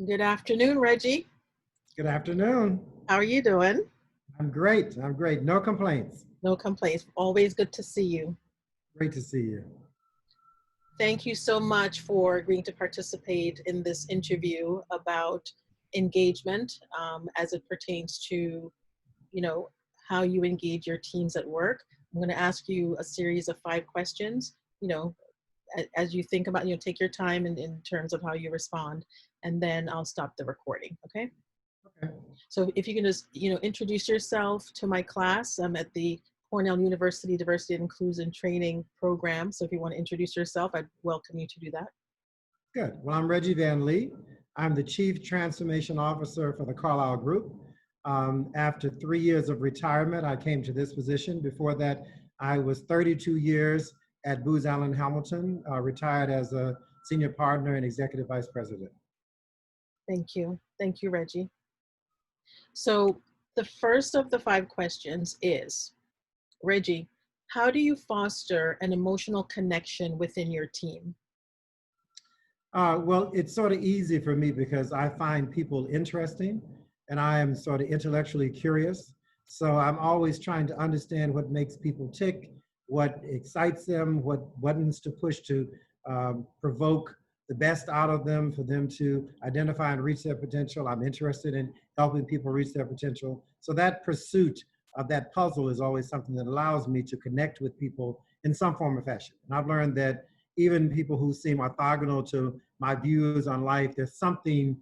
Good afternoon, Reggie. Good afternoon. How are you doing? I'm great. I'm great. No complaints. No complaints. Always good to see you. Great to see you. Thank you so much for agreeing to participate in this interview about engagement as it pertains to, you know, how you engage your teams at work. I'm going to ask you a series of 5 questions. As you think about, take your time in terms of how you respond, and then I'll stop the recording. Okay. Okay. So if you can just, introduce yourself to my class. I'm at the Cornell University Diversity and Inclusion Training Program. So if you want to introduce yourself, I'd welcome you to do that. Good. Well, I'm Reggie Van Lee. I'm the Chief Transformation Officer for the Carlyle Group. After 3 years of retirement, I came to this position. Before that, I was 32 years at Booz Allen Hamilton, retired as a senior partner and executive vice president. Thank you. Thank you, Reggie. So the first of the 5 questions is, Reggie, how do you foster an emotional connection within your team? Well, it's sort of easy for me because I find people interesting and I am sort of intellectually curious. So I'm always trying to understand what makes people tick, what excites them, what buttons to push to provoke the best out of them, for them to identify and reach their potential. I'm interested in helping people reach their potential. So that pursuit of that puzzle is always something that allows me to connect with people in some form or fashion. And I've learned that even people who seem orthogonal to my views on life, there's something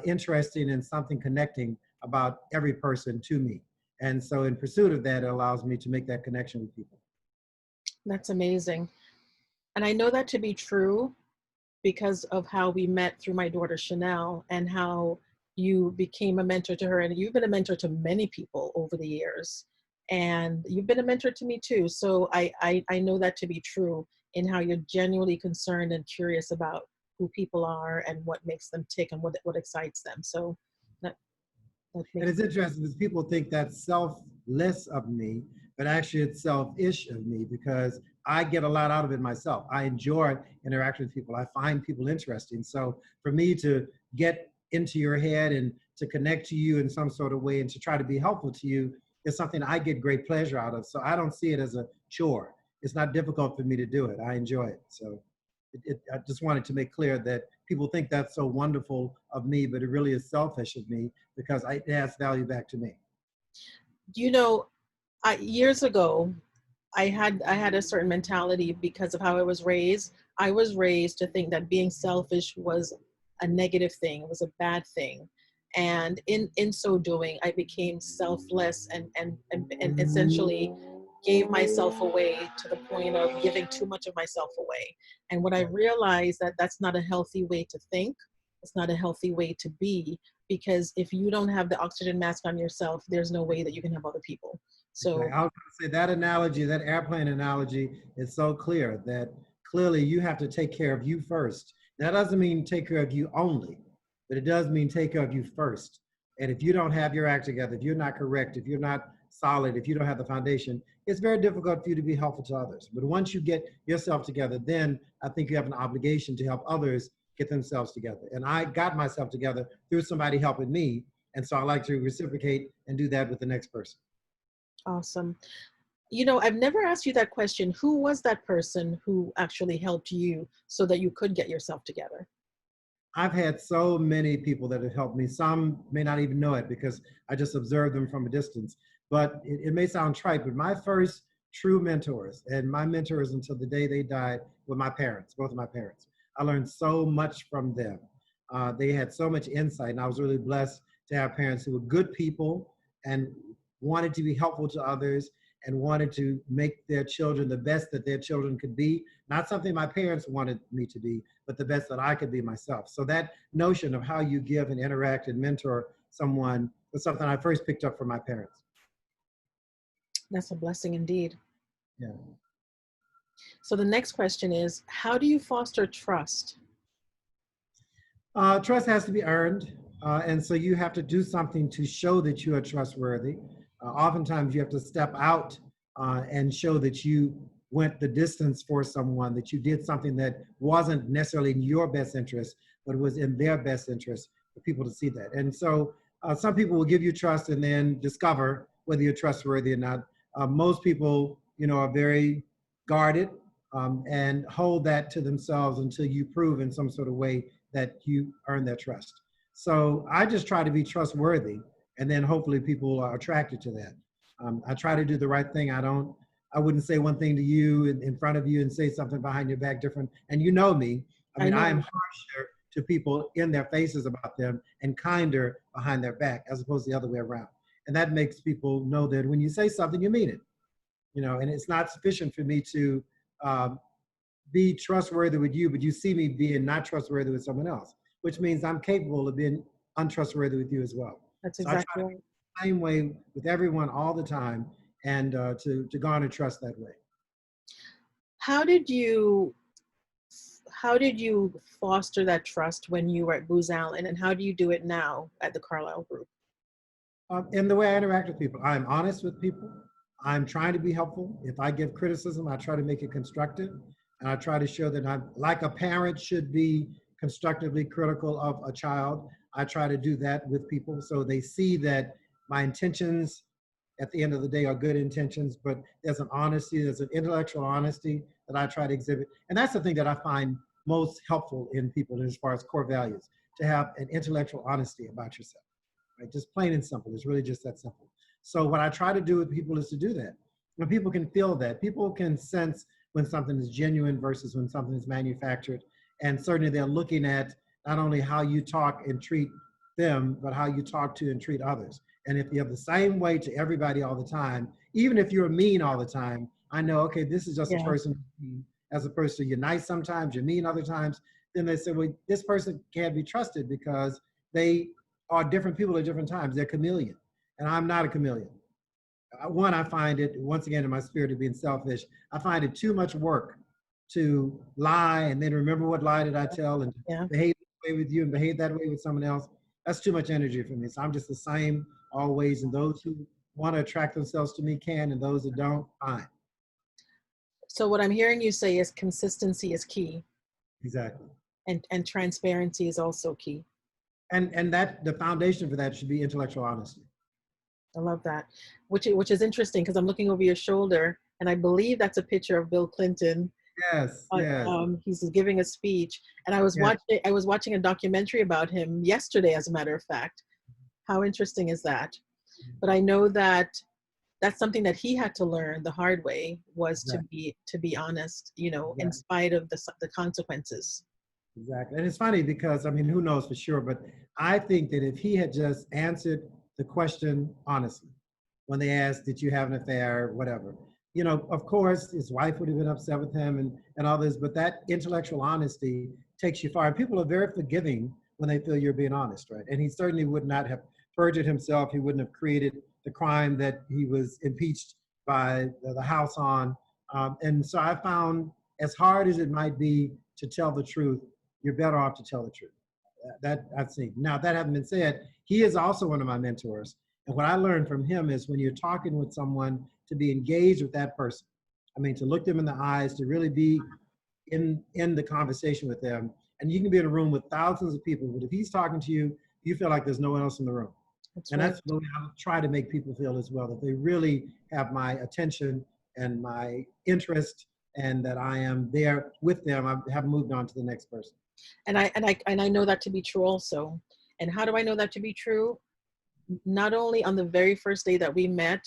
interesting and something connecting about every person to me. And so in pursuit of that, it allows me to make that connection with people. That's amazing. And I know that to be true because of how we met through my daughter Chanel, and how you became a mentor to her. And you've been a mentor to many people over the years. And you've been a mentor to me too. So I know that to be true, in how you're genuinely concerned and curious about who people are and what makes them tick and what excites them. So that makes And it's interesting because people think that's selfless of me, but actually it's selfish of me because I get a lot out of it myself. I enjoy interacting with people. I find people interesting. So for me to get into your head and to connect to you in some sort of way and to try to be helpful to you is something I get great pleasure out of. So I don't see it as a chore. It's not difficult for me to do it. I enjoy it. So I just wanted to make clear that people think that's so wonderful of me, but it really is selfish of me because it adds value back to me. Years ago, I had a certain mentality because of how I was raised. I was raised to think that being selfish was a negative thing, it was a bad thing. And in so doing, I became selfless and essentially gave myself away to the point of giving too much of myself away. And what I realized, that that's not a healthy way to think. It's not a healthy way to be, because if you don't have the oxygen mask on yourself, there's no way that you can help other people. So I was going to say that analogy, that airplane analogy is so clear that clearly you have to take care of you first. That doesn't mean take care of you only, but it does mean take care of you first. And if you don't have your act together, if you're not correct, if you're not solid, if you don't have the foundation, it's very difficult for you to be helpful to others. But once you get yourself together, then I think you have an obligation to help others get themselves together. And I got myself together through somebody helping me. And so I like to reciprocate and do that with the next person. awesome. I've never asked you that question. Who was that person who actually helped you so that you could get yourself together? I've had so many people that have helped me. Some may not even know it because I just observe them from a distance. But it may sound trite, but my first true mentors, and my mentors until the day they died, were my parents, both of my parents. I learned so much from them. They had so much insight, and I was really blessed to have parents who were good people and wanted to be helpful to others and wanted to make their children the best that their children could be. Not something my parents wanted me to be, but the best that I could be myself. So that notion of how you give and interact and mentor someone was something I first picked up from my parents. That's a blessing indeed. Yeah. So the next question is, how do you foster trust? Trust has to be earned. And so you have to do something to show that you are trustworthy. Oftentimes you have to step out and show that you went the distance for someone, that you did something that wasn't necessarily in your best interest, but was in their best interest for people to see that. And so some people will give you trust and then discover whether you're trustworthy or not. Most people, are very guarded and hold that to themselves until you prove in some sort of way that you earn their trust. So I just try to be trustworthy, and then hopefully people are attracted to that. I try to do the right thing. I wouldn't say one thing to you in front of you and say something behind your back different. And you know me. I I mean, I know. am harsher to people in their faces about them and kinder behind their back as opposed to the other way around. And that makes people know that when you say something, you mean it. And it's not sufficient for me to um, be trustworthy with you, but you see me being not trustworthy with someone else, which means I'm capable of being untrustworthy with you as well. That's So I try exactly to right. be the same way with everyone all the time, and to garner trust that way. How did you how did you foster that trust when you were at Booz Allen, and how do you do it now at the Carlyle Group? In the way I interact with people, I'm honest with people. I'm trying to be helpful. If I give criticism, I try to make it constructive. And I try to show that I'm like a parent should be constructively critical of a child. I try to do that with people so they see that my intentions at the end of the day are good intentions, but there's an honesty, there's an intellectual honesty that I try to exhibit. And that's the thing that I find most helpful in people as far as core values, to have an intellectual honesty about yourself. Right? Just plain and simple. It's really just that simple. So what I try to do with people is to do that. When people can feel that, people can sense when something is genuine versus when something is manufactured. And certainly they're looking at not only how you talk and treat them, but how you talk to and treat others. And if you have the same way to everybody all the time, even if you're mean all the time, I know, okay, this is just a Yeah. person. As opposed to you're nice sometimes, you're mean other times. Then they say, well, this person can't be trusted because they are different people at different times. They're chameleon. And I'm not a chameleon. One, I find it, once again, in my spirit of being selfish, I find it too much work to lie and then remember what lie did I tell and Yeah. behave that way with you and behave that way with someone else. That's too much energy for me. So I'm just the same always. And those who want to attract themselves to me can, and those that don't, fine. So what I'm hearing you say is consistency is key, Exactly. and transparency is also key. And that the foundation for that should be intellectual honesty. I love that. Which is interesting because I'm looking over your shoulder, and I believe that's a picture of Bill Clinton. Yes, yes, He's giving a speech, and yes. I was watching a documentary about him yesterday, as a matter of fact. How interesting is that? But I know that that's something that he had to learn the hard way, was Exactly. to be honest, in Exactly. spite of the consequences. Exactly. And it's funny because, I mean, who knows for sure, but I think that if he had just answered the question honestly, when they asked, did you have an affair, whatever, of course, his wife would have been upset with him and others, but that intellectual honesty takes you far. And people are very forgiving when they feel you're being honest, right? And he certainly would not have perjured himself. He wouldn't have created the crime that he was impeached by the House on. And so I found, as hard as it might be to tell the truth, you're better off to tell the truth. That I've seen. Now, that having been said, he is also one of my mentors. And what I learned from him is when you're talking with someone, to be engaged with that person. I mean, to look them in the eyes, to really be in the conversation with them. And you can be in a room with thousands of people, but if he's talking to you, you feel like there's no one else in the room. That's And right. that's the way I try to make people feel as well, that they really have my attention and my interest, and that I am there with them. I haven't moved on to the next person. And I know that to be true also. And how do I know that to be true? Not only on the very first day that we met,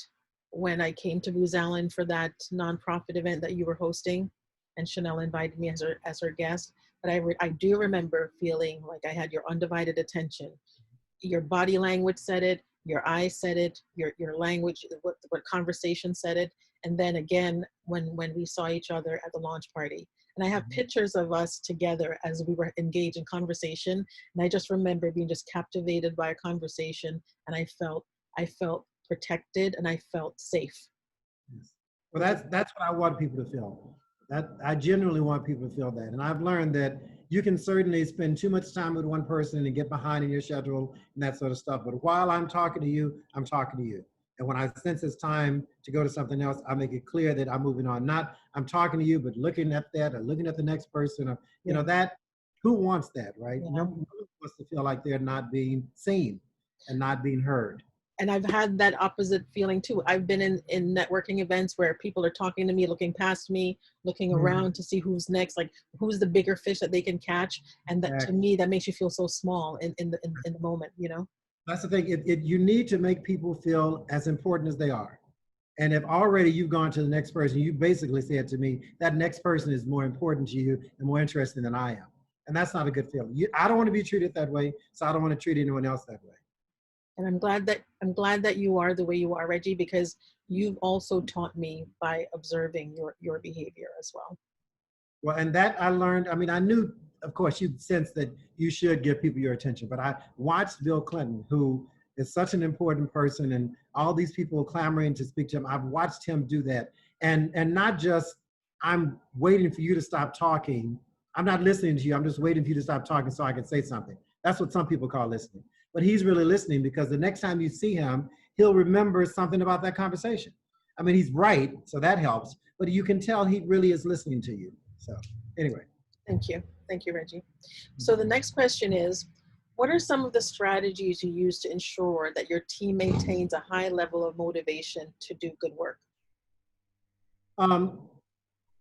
when I came to Booz Allen for that nonprofit event that you were hosting, and Chanel invited me as her guest, but I do remember feeling like I had your undivided attention. Your body language said it, your eyes said it, your language, what conversation said it. And then again, when we saw each other at the launch party. And I have pictures of us together as we were engaged in conversation. And I just remember being just captivated by a conversation. And I felt protected, and I felt safe. Yes. Well, that's what I want people to feel. That I genuinely want people to feel that. And I've learned that you can certainly spend too much time with one person and get behind in your schedule and that sort of stuff. But while I'm talking to you, I'm talking to you. And when I sense it's time to go to something else, I make it clear that I'm moving on. Not I'm talking to you, but looking at that or looking at the next person. Or, Yeah. that Who wants that, right? No Yeah. one wants to feel like they're not being seen and not being heard. And I've had that opposite feeling too. I've been in networking events where people are talking to me, looking past me, looking Mhm. around to see who's next, like who's the bigger fish that they can catch. And that, to Exactly. me, that makes you feel so small in the moment, you know? That's the thing. You need to make people feel as important as they are. And if already you've gone to the next person, you basically said to me, that next person is more important to you and more interesting than I am. And that's not a good feeling. I don't want to be treated that way, so I don't want to treat anyone else that way. And I'm glad that you are the way you are, Reggie, because you've also taught me by observing your behavior as well. Well, and that I learned, I mean, I knew, of course, you sense that you should give people your attention, but I watched Bill Clinton, who is such an important person, and all these people clamoring to speak to him. I've watched him do that. And not just, I'm waiting for you to stop talking. I'm not listening to you. I'm just waiting for you to stop talking so I can say something. That's what some people call listening. But he's really listening because the next time you see him, he'll remember something about that conversation. I mean, he's right, so that helps, but you can tell he really is listening to you. So anyway. Thank you. Thank you, Reggie. So the next question is, what are some of the strategies you use to ensure that your team maintains a high level of motivation to do good work? Um,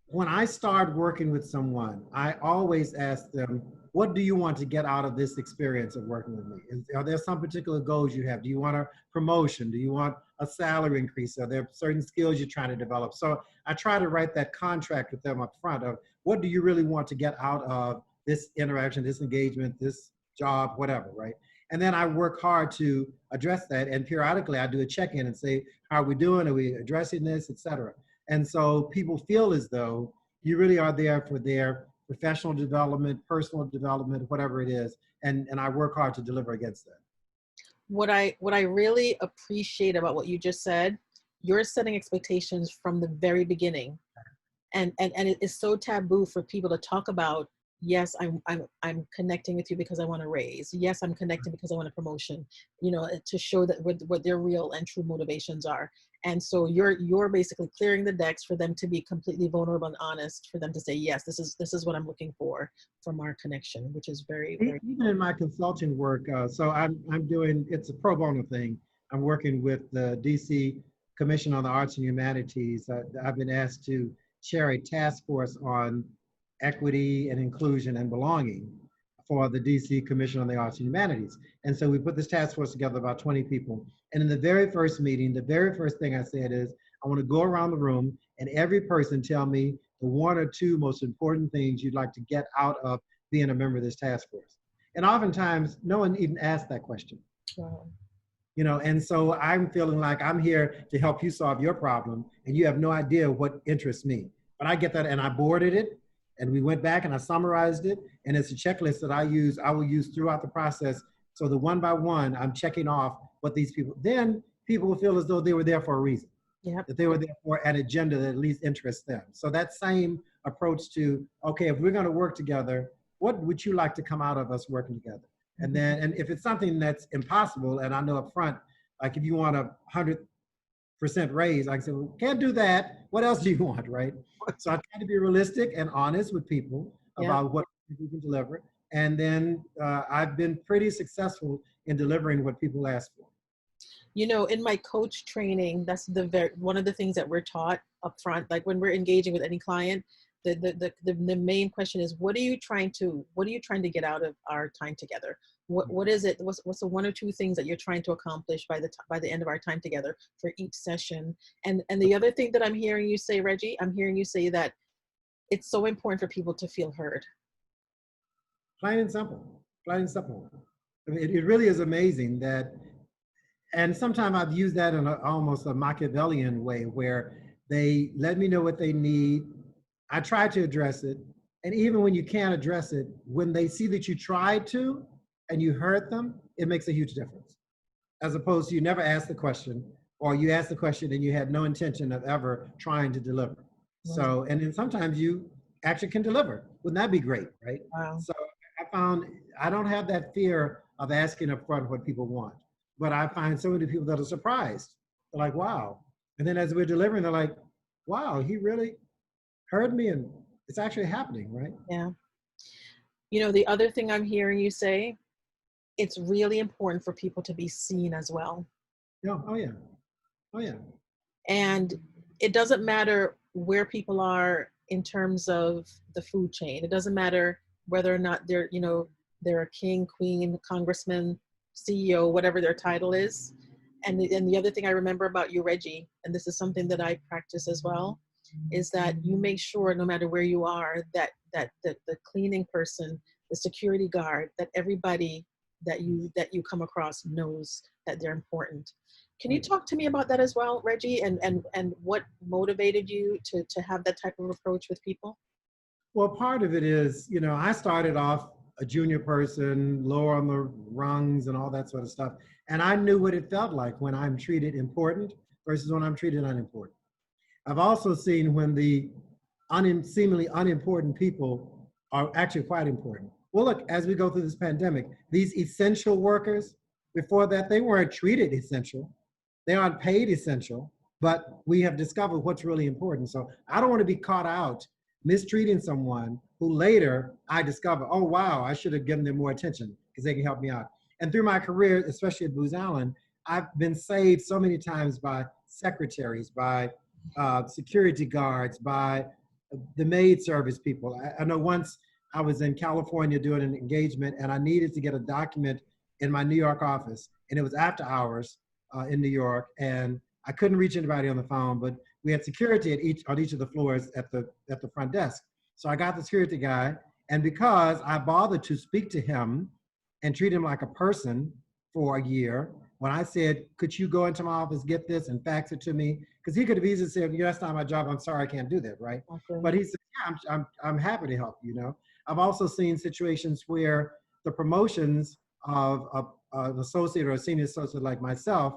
when I start working with someone, I always ask them, what do you want to get out of this experience of working with me? Are there some particular goals you have? Do you want a promotion? Do you want a salary increase? Are there certain skills you're trying to develop? So I try to write that contract with them up front of what do you really want to get out of this interaction, this engagement, this job, whatever, right? And then I work hard to address that. And periodically I do a check-in and say, how are we doing? Are we addressing this, et cetera? And so people feel as though you really are there for their professional development, personal development, whatever it is. And I work hard to deliver against that. What I really appreciate about what you just said, you're setting expectations from the very beginning. And it is so taboo for people to talk about, yes, I'm connecting with you because I want to raise, yes, I'm connecting because I want a promotion, to show that what their real and true motivations are. And so you're basically clearing the decks for them to be completely vulnerable and honest, for them to say, yes, this is what I'm looking for from our connection, which is very, very Even in my consulting work, so I'm doing, it's a pro bono thing. I'm working with the DC Commission on the Arts and Humanities. I've been asked to chair a task force on equity and inclusion and belonging for the DC Commission on the Arts and Humanities. And so we put this task force together, about 20 people. And in the very first meeting, the very first thing I said is, I want to go around the room and every person tell me the one or two most important things you'd like to get out of being a member of this task force. And oftentimes, no one even asked that question. wow. And so I'm feeling like I'm here to help you solve your problem, and you have no idea what interests me. But I get that, and I boarded it, and we went back and I summarized it, and it's a checklist that I will use throughout the process. So the one by one, I'm checking off what these people, then people will feel as though they were there for a reason, Yep. that they were there for an agenda that at least interests them. So that same approach to, okay, if we're going to work together, what would you like to come out of us working together? And then, and if it's something that's impossible, and I know up front, like if you want 100% raise, I can say, well, can't do that. What else do you want, right? So I try to be realistic and honest with people Yep. about what we can deliver. And then I've been pretty successful in delivering what people ask for. In my coach training, that's one of the things that we're taught up front. Like when we're engaging with any client, the main question is, what are you trying to get out of our time together? What is it? What's the one or two things that you're trying to accomplish by the end of our time together for each session? And the other thing that I'm hearing you say, Reggie, I'm hearing you say that it's so important for people to feel heard. Plain and simple, plain and simple. I mean, it really is amazing that, and sometimes I've used that in almost a Machiavellian way where they let me know what they need. I try to address it. And even when you can't address it, when they see that you tried to and you heard them, it makes a huge difference. As opposed to you never asked the question, or you asked the question and you had no intention of ever trying to deliver. So, and then sometimes you actually can deliver. Wouldn't that be great, right? Wow. So I found I don't have that fear of asking up front what people want, but I find so many people that are surprised. They're like, wow. And then as we're delivering, they're like, wow, he really heard me, and it's actually happening, right? Yeah. You know, the other thing I'm hearing you say, it's really important for people to be seen as well. Yeah. Oh yeah. Oh yeah. And it doesn't matter where people are in terms of the food chain. It doesn't matter whether or not they're, you know, they're a king, queen, congressman, CEO, whatever their title is. And the other thing I remember about you, Reggie, and this is something that I practice as well, is that you make sure no matter where you are, that the cleaning person, the security guard, that everybody that you come across knows that they're important. Can you talk to me about that as well, Reggie, and what motivated you to have that type of approach with people? Well, part of it is, you know, I started off a junior person, lower on the rungs and all that sort of stuff. And I knew what it felt like when I'm treated important versus when I'm treated unimportant. I've also seen when the seemingly unimportant people are actually quite important. Well, look, as we go through this pandemic, these essential workers, before that, they weren't treated essential. They aren't paid essential, but we have discovered what's really important. So I don't want to be caught out mistreating someone who later I discover, oh, wow, I should have given them more attention because they can help me out. And through my career, especially at Booz Allen, I've been saved so many times by secretaries, by security guards, by the maid service people. I know once I was in California doing an engagement and I needed to get a document in my New York office, and it was after hours in New York, and I couldn't reach anybody on the phone, but we had security on each of the floors at the front desk. So I got the security guy, and because I bothered to speak to him and treat him like a person for a year, when I said, could you go into my office, get this and fax it to me? Because he could have easily said, yeah, that's not my job. I'm sorry, I can't do that, right? Okay. But he said, yeah, I'm happy to help you, you know. I've also seen situations where the promotions of an associate or a senior associate like myself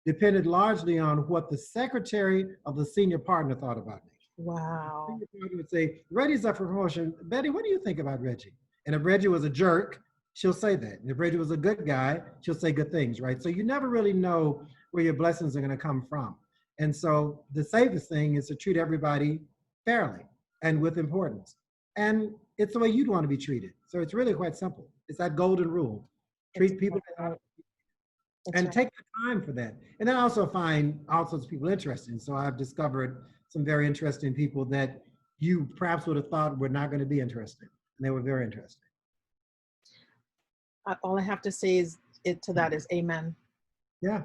depended largely on what the secretary of the senior partner thought about me. The Wow. senior partner would say, Reggie's up for promotion. Betty, what do you think about Reggie? And if Reggie was a jerk, she'll say that. And if Reggie was a good guy, she'll say good things, right? So you never really know where your blessings are going to come from. And so the safest thing is to treat everybody fairly and with importance. And it's the way you'd want to be treated. So it's really quite simple. It's that golden rule. That's Treat people right. That's and right. take the time for that. And then I also find all sorts of people interesting. So I've discovered some very interesting people that you perhaps would have thought were not going to be interesting. And they were very interesting. All I have to say is it to that is amen. Yeah,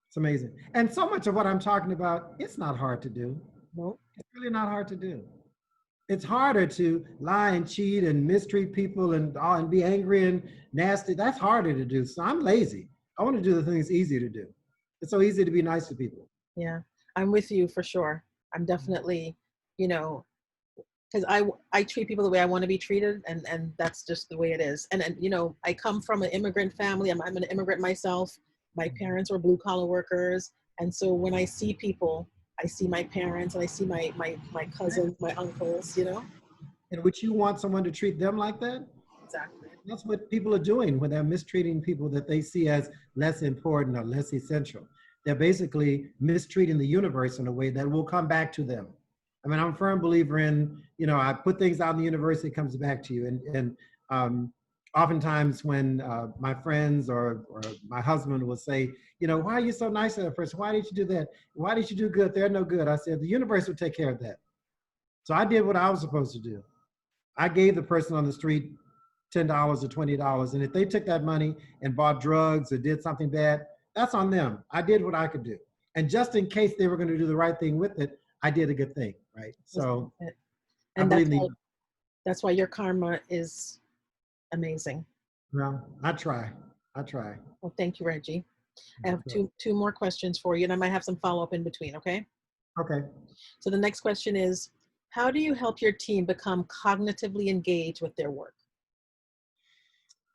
it's amazing. And so much of what I'm talking about, it's not hard to do. Nope. It's really not hard to do. It's harder to lie and cheat and mistreat people and be angry and nasty. That's harder to do. So I'm lazy. I want to do the things easy to do. It's so easy to be nice to people. Yeah, I'm with you for sure. I'm definitely, you know, because I treat people the way I want to be treated, and that's just the way it is. And you know, I come from an immigrant family. I'm an immigrant myself. My parents were blue collar workers, and so when I see people, I see my parents and I see my cousins, my uncles. You know. And would you want someone to treat them like that? Exactly. That's what people are doing when they're mistreating people that they see as less important or less essential. They're basically mistreating the universe in a way that will come back to them. I mean, I'm a firm believer in, you know, I put things out in the universe, it comes back to you. And oftentimes when my friends or my husband will say, you know, why are you so nice to that person? Why did you do that? Why did you do good? They're no good. I said, the universe will take care of that. So I did what I was supposed to do. I gave the person on the street $10 or $20. And if they took that money and bought drugs or did something bad, that's on them. I did what I could do. And just in case they were going to do the right thing with it, I did a good thing, right? So I And believe in the, that's why your karma is amazing. well, I try. I try. Well, thank you, Reggie. I have two more questions for you, and I might have some follow-up in between, okay? Okay. So the next question is, how do you help your team become cognitively engaged with their work?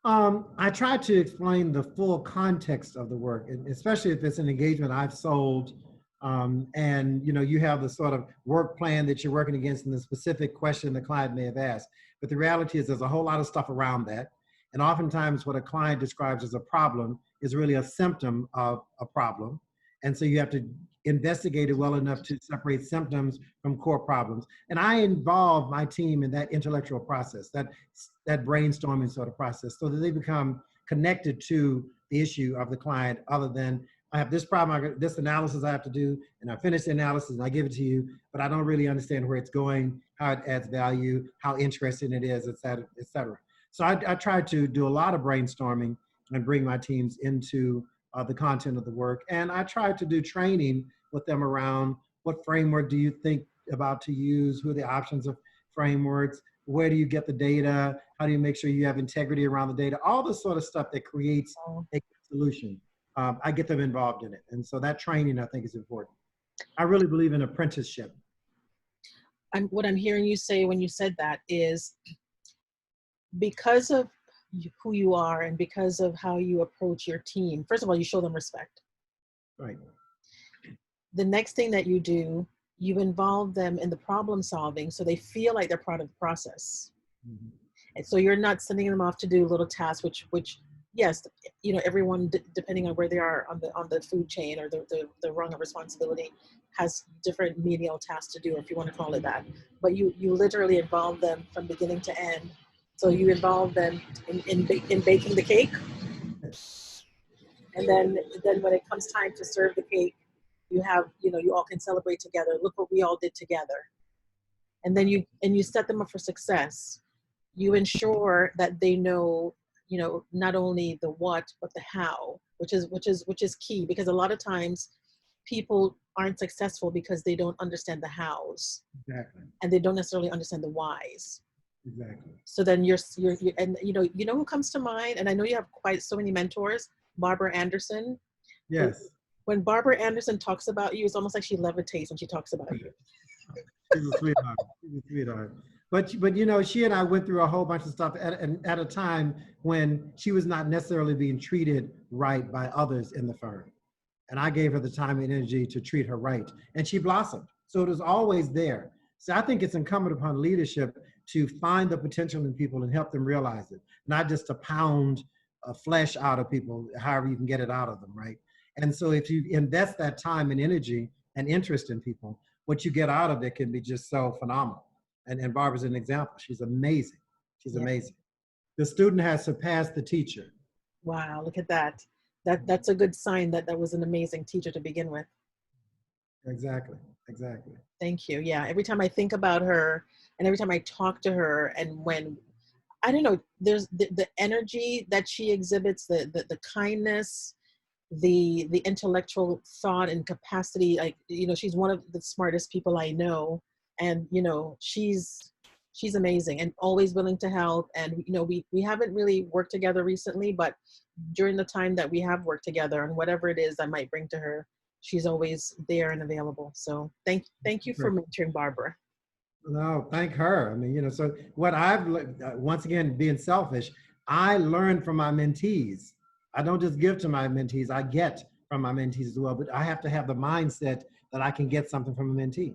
I try to explain the full context of the work, and especially if it's an engagement I've sold, and you know you have the sort of work plan that you're working against and the specific question the client may have asked. But the reality is there's a whole lot of stuff around that, and oftentimes what a client describes as a problem is really a symptom of a problem, and so you have to investigated well enough to separate symptoms from core problems. And I involve my team in that intellectual process, that brainstorming sort of process, so that they become connected to the issue of the client, other than I have this problem, I got this analysis I have to do, and I finish the analysis and I give it to you, but I don't really understand where it's going, how it adds value, how interesting it is, et cetera, et cetera. So I try to do a lot of brainstorming and bring my teams into the content of the work. And I try to do training with them around what framework do you think about to use, who are the options of frameworks, where do you get the data, how do you make sure you have integrity around the data, all this sort of stuff that creates a solution. I get them involved in it. And so that training, I think, is important. I really believe in apprenticeship. What I'm hearing you say when you said that is, because of who you are and because of how you approach your team, first of all, you show them respect. Right. The next thing that you do, you involve them in the problem solving so they feel like they're part of the process. Mm-hmm. And so you're not sending them off to do little tasks, which yes, you know, everyone, depending on where they are on the food chain or the rung of responsibility, has different menial tasks to do, if you want to call it that. But you literally involve them from beginning to end. So you involve them in baking the cake, and then when it comes time to serve the cake, you have, you know, you all can celebrate together. Look what we all did together, and then you set them up for success. You ensure that they know, you know, not only the what but the how, which is key, because a lot of times people aren't successful because they don't understand the hows. Exactly. And they don't necessarily understand the whys. Exactly. So then you're and you know who comes to mind, and I know you have quite so many mentors, Barbara Anderson. Yes. When Barbara Anderson talks about you, it's almost like she levitates when she talks about you. She's a sweetheart. She's a sweetheart. But you know, she and I went through a whole bunch of stuff at a time when she was not necessarily being treated right by others in the firm. And I gave her the time and energy to treat her right. And she blossomed. So it was always there. So I think it's incumbent upon leadership to find the potential in people and help them realize it, not just to pound flesh out of people, however you can get it out of them, right? And so if you invest that time and energy and interest in people, what you get out of it can be just so phenomenal. And Barbara's an example. She's amazing. She's amazing. The student has surpassed the teacher. Wow, look at that. That's a good sign that was an amazing teacher to begin with. Exactly. Exactly. Thank you. Yeah. Every time I think about her and every time I talk to her, and when, I don't know, there's the energy that she exhibits, the kindness, the intellectual thought and capacity. Like, you know, she's one of the smartest people I know. And, you know, she's amazing and always willing to help. And, you know, we haven't really worked together recently, but during the time that we have worked together and whatever it is I might bring to her, she's always there and available. So thank you for mentoring Barbara. No, thank her. I mean, you know, so what I've, once again, being selfish, I learn from my mentees. I don't just give to my mentees, I get from my mentees as well, but I have to have the mindset that I can get something from a mentee.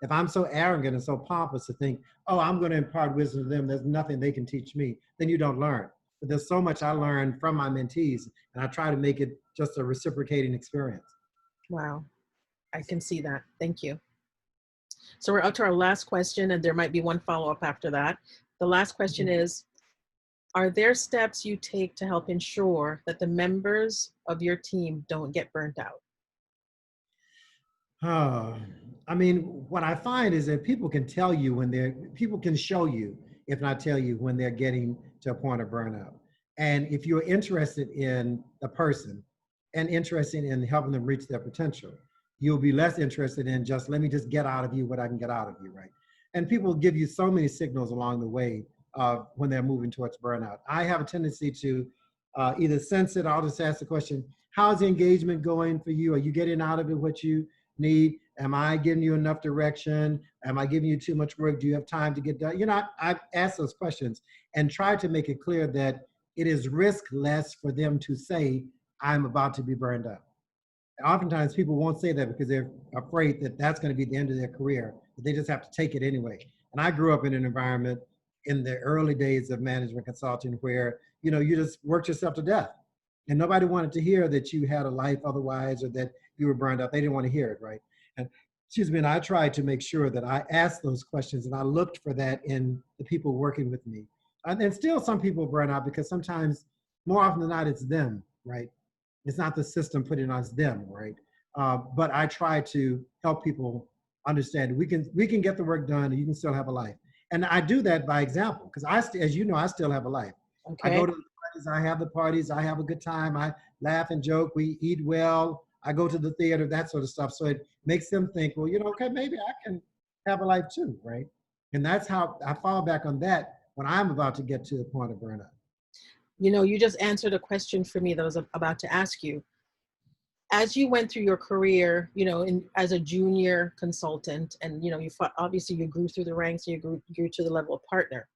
If I'm so arrogant and so pompous to think, oh, I'm going to impart wisdom to them, there's nothing they can teach me, then you don't learn. But there's so much I learned from my mentees, and I try to make it just a reciprocating experience. Wow, I can see that. Thank you. So we're up to our last question, and there might be one follow-up after that. The last question is, are there steps you take to help ensure that the members of your team don't get burnt out? I mean, what I find is that people can tell you people can show you, if not tell you, when they're getting to a point of burnout. And if you're interested in the person and interested in helping them reach their potential, you'll be less interested in just, let me just get out of you what I can get out of you, right? And people give you so many signals along the way when they're moving towards burnout. I have a tendency to either sense it, or I'll just ask the question, how's the engagement going for you? Are you getting out of it what you need? Am I giving you enough direction? Am I giving you too much work? Do you have time to get done? You know, I've asked those questions and tried to make it clear that it is riskless for them to say, I'm about to be burned out. Oftentimes people won't say that because they're afraid that that's going to be the end of their career, but they just have to take it anyway. And I grew up in an environment in the early days of management consulting where, you know, you just worked yourself to death. And nobody wanted to hear that you had a life otherwise, or that you were burned out. They didn't want to hear it, right? And excuse me, and I tried to make sure that I asked those questions and I looked for that in the people working with me. And still some people burn out because sometimes, more often than not, it's them, right? It's not the system putting it on, it's them, right? But I try to help people understand we can get the work done and you can still have a life. And I do that by example, because as you know, I still have a life. I Okay. go to the parties, I have the parties, I have a good time, I laugh and joke, we eat well, I go to the theater, that sort of stuff. So it makes them think, well, okay, maybe I can have a life too, right? And that's how I fall back on that when I'm about to get to the point of burnout. You just answered a question for me that I was about to ask you. As you went through your career, as a junior consultant, and obviously you grew through the ranks, and you grew to the level of partner.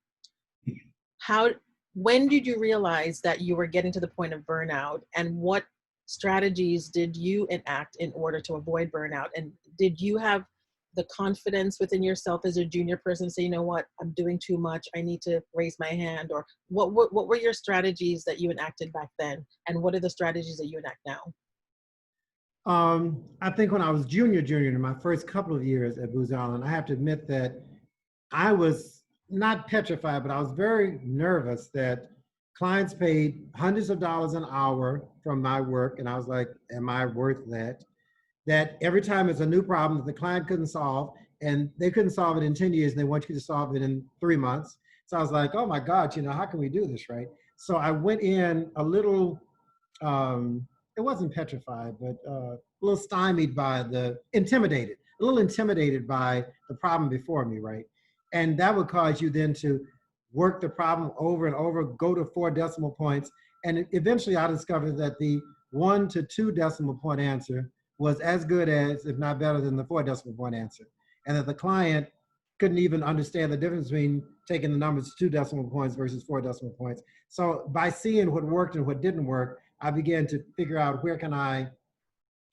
How, when did you realize that you were getting to the point of burnout, and what strategies did you enact in order to avoid burnout? And did you have the confidence within yourself as a junior person to say, you know what, I'm doing too much, I need to raise my hand? Or what were your strategies that you enacted back then? And what are the strategies that you enact now? I think when I was junior in my first couple of years at Booz Allen, I have to admit that I was not petrified, but I was very nervous that clients paid hundreds of dollars an hour from my work. And I was like, am I worth that? That every time it's a new problem that the client couldn't solve, and they couldn't solve it in 10 years, and they want you to solve it in 3 months. So I was like, oh my God, how can we do this, right? So I went in a little, it wasn't petrified, but a little stymied a little intimidated by the problem before me, right? And that would cause you then to work the problem over and over, go to 4 decimal points. And eventually I discovered that the 1 to 2 decimal point answer was as good as, if not better than, the 4 decimal point answer. And that the client couldn't even understand the difference between taking the numbers 2 decimal points versus 4 decimal points. So by seeing what worked and what didn't work, I began to figure out where can I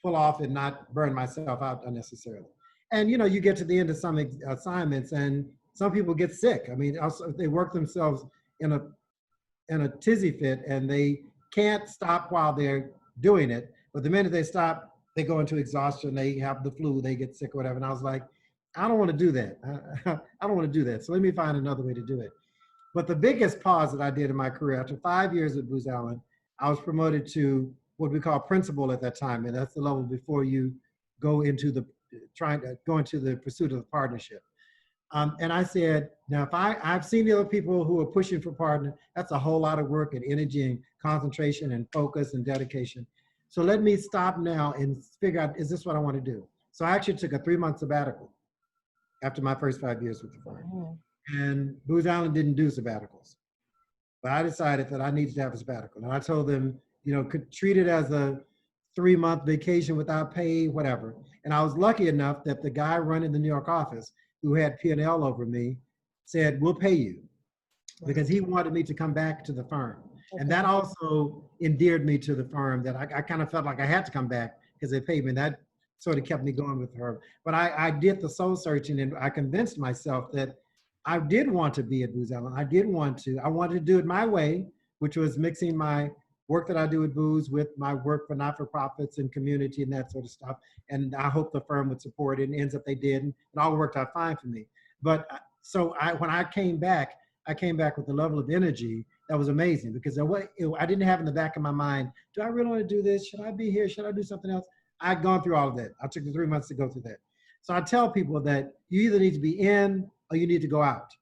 pull off and not burn myself out unnecessarily. And you get to the end of some assignments and some people get sick. I mean, also they work themselves in a tizzy fit and they can't stop while they're doing it. But the minute they stop, they go into exhaustion, they have the flu, they get sick or whatever. And I was like, I don't want to do that. I don't want to do that. So let me find another way to do it. But the biggest pause that I did in my career, after 5 years at Booz Allen, I was promoted to what we call principal at that time. And that's the level before you go into the pursuit of the partnership. And I said, now if I've seen the other people who are pushing for partner, that's a whole lot of work and energy and concentration and focus and dedication. So let me stop now and figure out, is this what I want to do? So I actually took a 3-month sabbatical after my first 5 years with the firm. And Booz Allen didn't do sabbaticals. But I decided that I needed to have a sabbatical. And I told them, could treat it as a 3-month vacation without pay, whatever. And I was lucky enough that the guy running the New York office, who had P&L over me, said, we'll pay you, because he wanted me to come back to the firm. Okay. And that also endeared me to the firm, that I kind of felt like I had to come back because they paid me. And that sort of kept me going with her. But I did the soul searching, and I convinced myself that I did want to be at Booz Allen. I wanted to do it my way, which was mixing my work that I do at Booz with my work for not-for-profits and community and that sort of stuff. And I hope the firm would support it, and ends up they did, and it all worked out fine for me. But so when I came back with a level of energy that was amazing, because I didn't have in the back of my mind, do I really want to do this? Should I be here? Should I do something else? I'd gone through all of that. I took the 3 months to go through that. So I tell people that you either need to be in or you need to go out.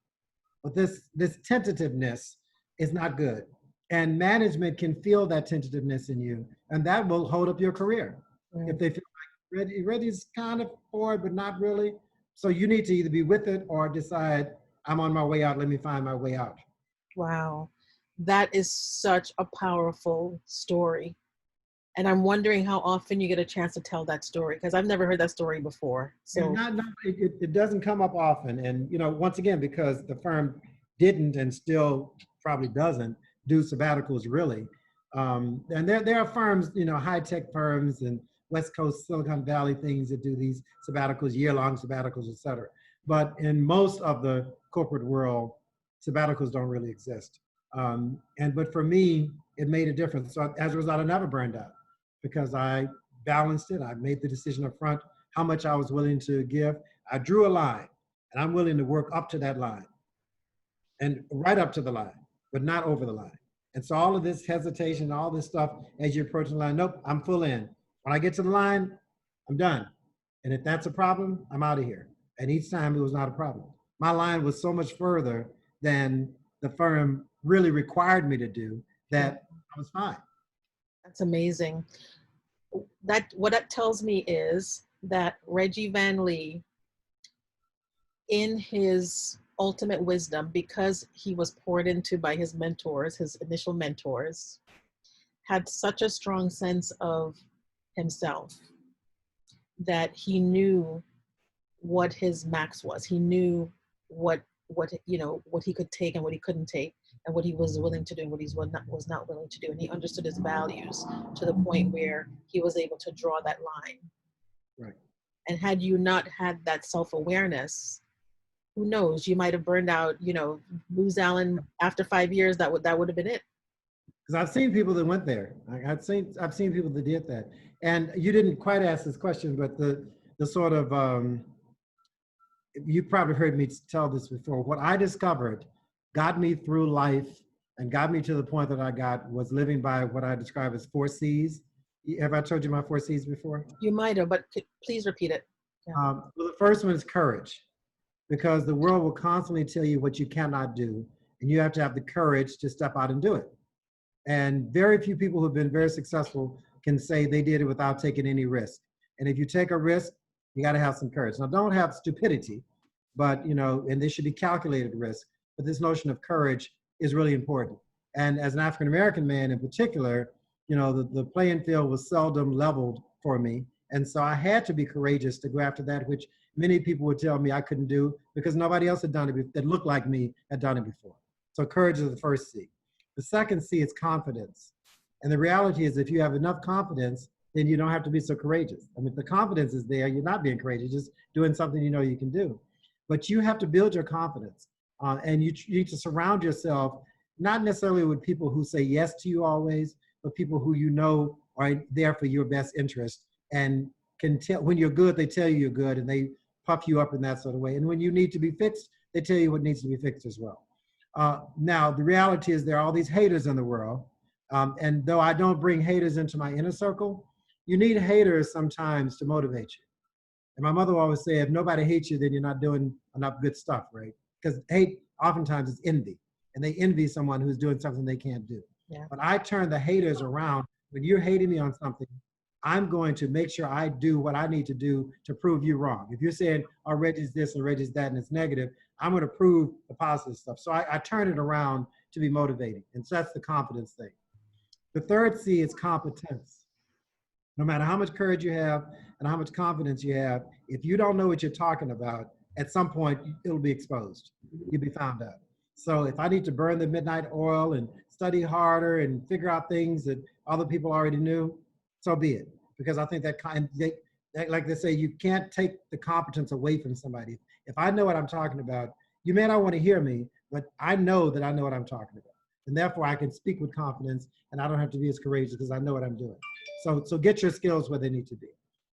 But this tentativeness is not good. And management can feel that tentativeness in you, and that will hold up your career. Right. If they feel like Reggie's kind of forward, but not really. So you need to either be with it or decide, I'm on my way out, let me find my way out. Wow. That is such a powerful story. And I'm wondering how often you get a chance to tell that story, because I've never heard that story before. So it doesn't come up often. And, once again, because the firm didn't and still probably doesn't do sabbaticals really. And there are firms, high-tech firms and West Coast Silicon Valley things that do these sabbaticals, year-long sabbaticals, et cetera. But in most of the corporate world, sabbaticals don't really exist. But for me, it made a difference. So as a result, I never burned out, because I balanced it. I made the decision up front how much I was willing to give. I drew a line, and I'm willing to work up to that line and right up to the line, but not over the line. And so all of this hesitation, all this stuff as you approach the line, nope, I'm full in. When I get to the line, I'm done. And if that's a problem, I'm out of here. And each time it was not a problem. My line was so much further than the firm really required me to do that I was fine. That's amazing. What that tells me is that Reggie Van Lee, in his ultimate wisdom, because he was poured into by his mentors, his initial mentors, had such a strong sense of himself that he knew what his max was. He knew what he could take and what he couldn't take, and what he was willing to do and what he was not willing to do. And he understood his values to the point where he was able to draw that line. Right. And had you not had that self-awareness, who knows, you might have burned out, Booz Allen after 5 years. That would have been it. Because I've seen people that went there. I've seen people that did that. And you didn't quite ask this question, but the sort of, you probably heard me tell this before. What I discovered got me through life and got me to the point that I got was living by what I describe as 4 C's. Have I told you my 4 C's before? You might have, but please repeat it. Yeah. Well, the first one is courage, because the world will constantly tell you what you cannot do, and you have to have the courage to step out and do it. And very few people who've been very successful can say they did it without taking any risk. And if you take a risk, you got to have some courage. Now, don't have stupidity, but, and there should be calculated risk. But this notion of courage is really important. And as an African-American man in particular, the playing field was seldom leveled for me. And so I had to be courageous to go after that, which many people would tell me I couldn't do because nobody else had done it that looked like me had done it before. So courage is the first C. The second C is confidence. And the reality is if you have enough confidence, then you don't have to be so courageous. I mean, if the confidence is there, you're not being courageous, just doing something you know you can do. But you have to build your confidence. And you need to surround yourself, not necessarily with people who say yes to you always, but people who are there for your best interest and can tell when you're good, they tell you you're good and they puff you up in that sort of way. And when you need to be fixed, they tell you what needs to be fixed as well. Now, the reality is there are all these haters in the world. And though I don't bring haters into my inner circle, you need haters sometimes to motivate you. And my mother always said, if nobody hates you, then you're not doing enough good stuff, right? Because hate oftentimes is envy. And they envy someone who's doing something they can't do. Yeah. But I turn the haters around. When you're hating me on something, I'm going to make sure I do what I need to do to prove you wrong. If you're saying, oh, Reggie's this and Reggie's that and it's negative, I'm going to prove the positive stuff. So I turn it around to be motivating. And so that's the confidence thing. The third C is competence. No matter how much courage you have and how much confidence you have, if you don't know what you're talking about, at some point it'll be exposed. You'll be found out. So if I need to burn the midnight oil and study harder and figure out things that other people already knew, so be it. Because I think like they say, you can't take the competence away from somebody. If I know what I'm talking about, you may not want to hear me, but I know that I know what I'm talking about. And therefore I can speak with confidence and I don't have to be as courageous because I know what I'm doing. So get your skills where they need to be.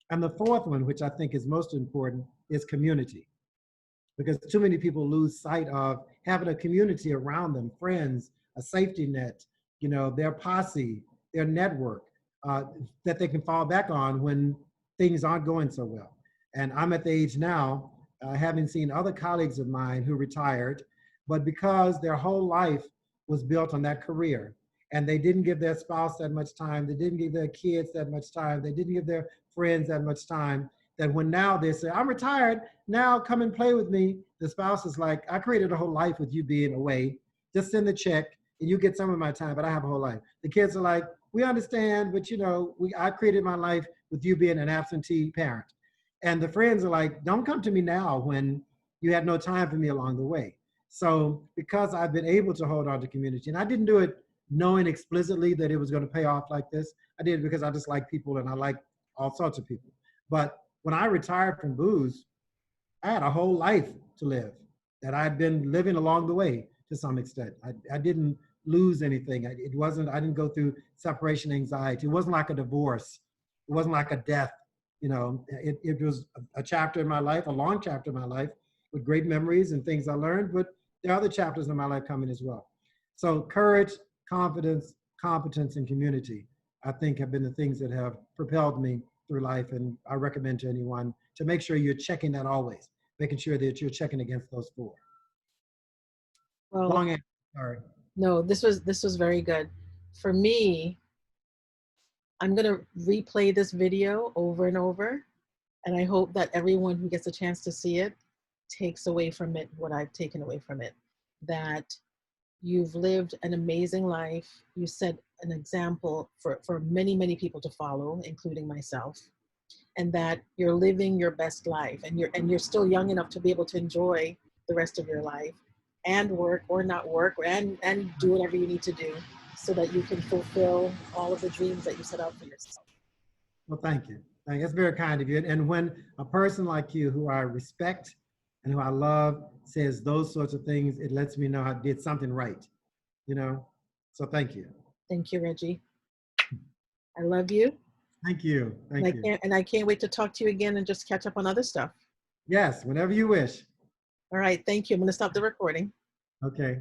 And the fourth one, which I think is most important, is community. Because too many people lose sight of having a community around them, friends, a safety net, their posse, their network, that they can fall back on when things aren't going so well. And I'm at the age now, having seen other colleagues of mine who retired, but because their whole life was built on that career, and they didn't give their spouse that much time, they didn't give their kids that much time, they didn't give their friends that much time, that when now they say, I'm retired, now come and play with me, the spouse is like, I created a whole life with you being away, just send the check and you get some of my time, but I have a whole life. The kids are like, we understand, but I created my life with you being an absentee parent. And the friends are like, don't come to me now when you had no time for me along the way. So because I've been able to hold on to community, and I didn't do it knowing explicitly that it was going to pay off like this. I did it because I just like people and I like all sorts of people. But when I retired from Booz, I had a whole life to live that I'd been living along the way to some extent. I didn't lose anything. I didn't go through separation anxiety. It wasn't like a divorce It wasn't like a death. You know, it was a chapter in my life, a long chapter in my life with great memories and things I learned, but there are other chapters in my life coming as well. So courage, confidence, competence, and community, I think have been the things that have propelled me through life. And I recommend to anyone to make sure you're checking that always, making sure that you're checking against those four. Well, Long answer, sorry. no, this was very good. For me, I'm gonna replay this video over and over, and I hope that everyone who gets a chance to see it takes away from it what I've taken away from it. That you've lived an amazing life. You set an example for many, many people to follow, including myself, and that you're living your best life, and you're still young enough to be able to enjoy the rest of your life and work or not work and do whatever you need to do so that you can fulfill all of the dreams that you set out for yourself. Well, thank you. Thank you. That's very kind of you. And when a person like you, who I respect and who I love, says those sorts of things, it lets me know I did something right, you know? So thank you. Thank you, Reggie. I love you. Thank you. Thank you. And I can't wait to talk to you again and just catch up on other stuff. Yes, whenever you wish. All right, thank you. I'm going to stop the recording. Okay.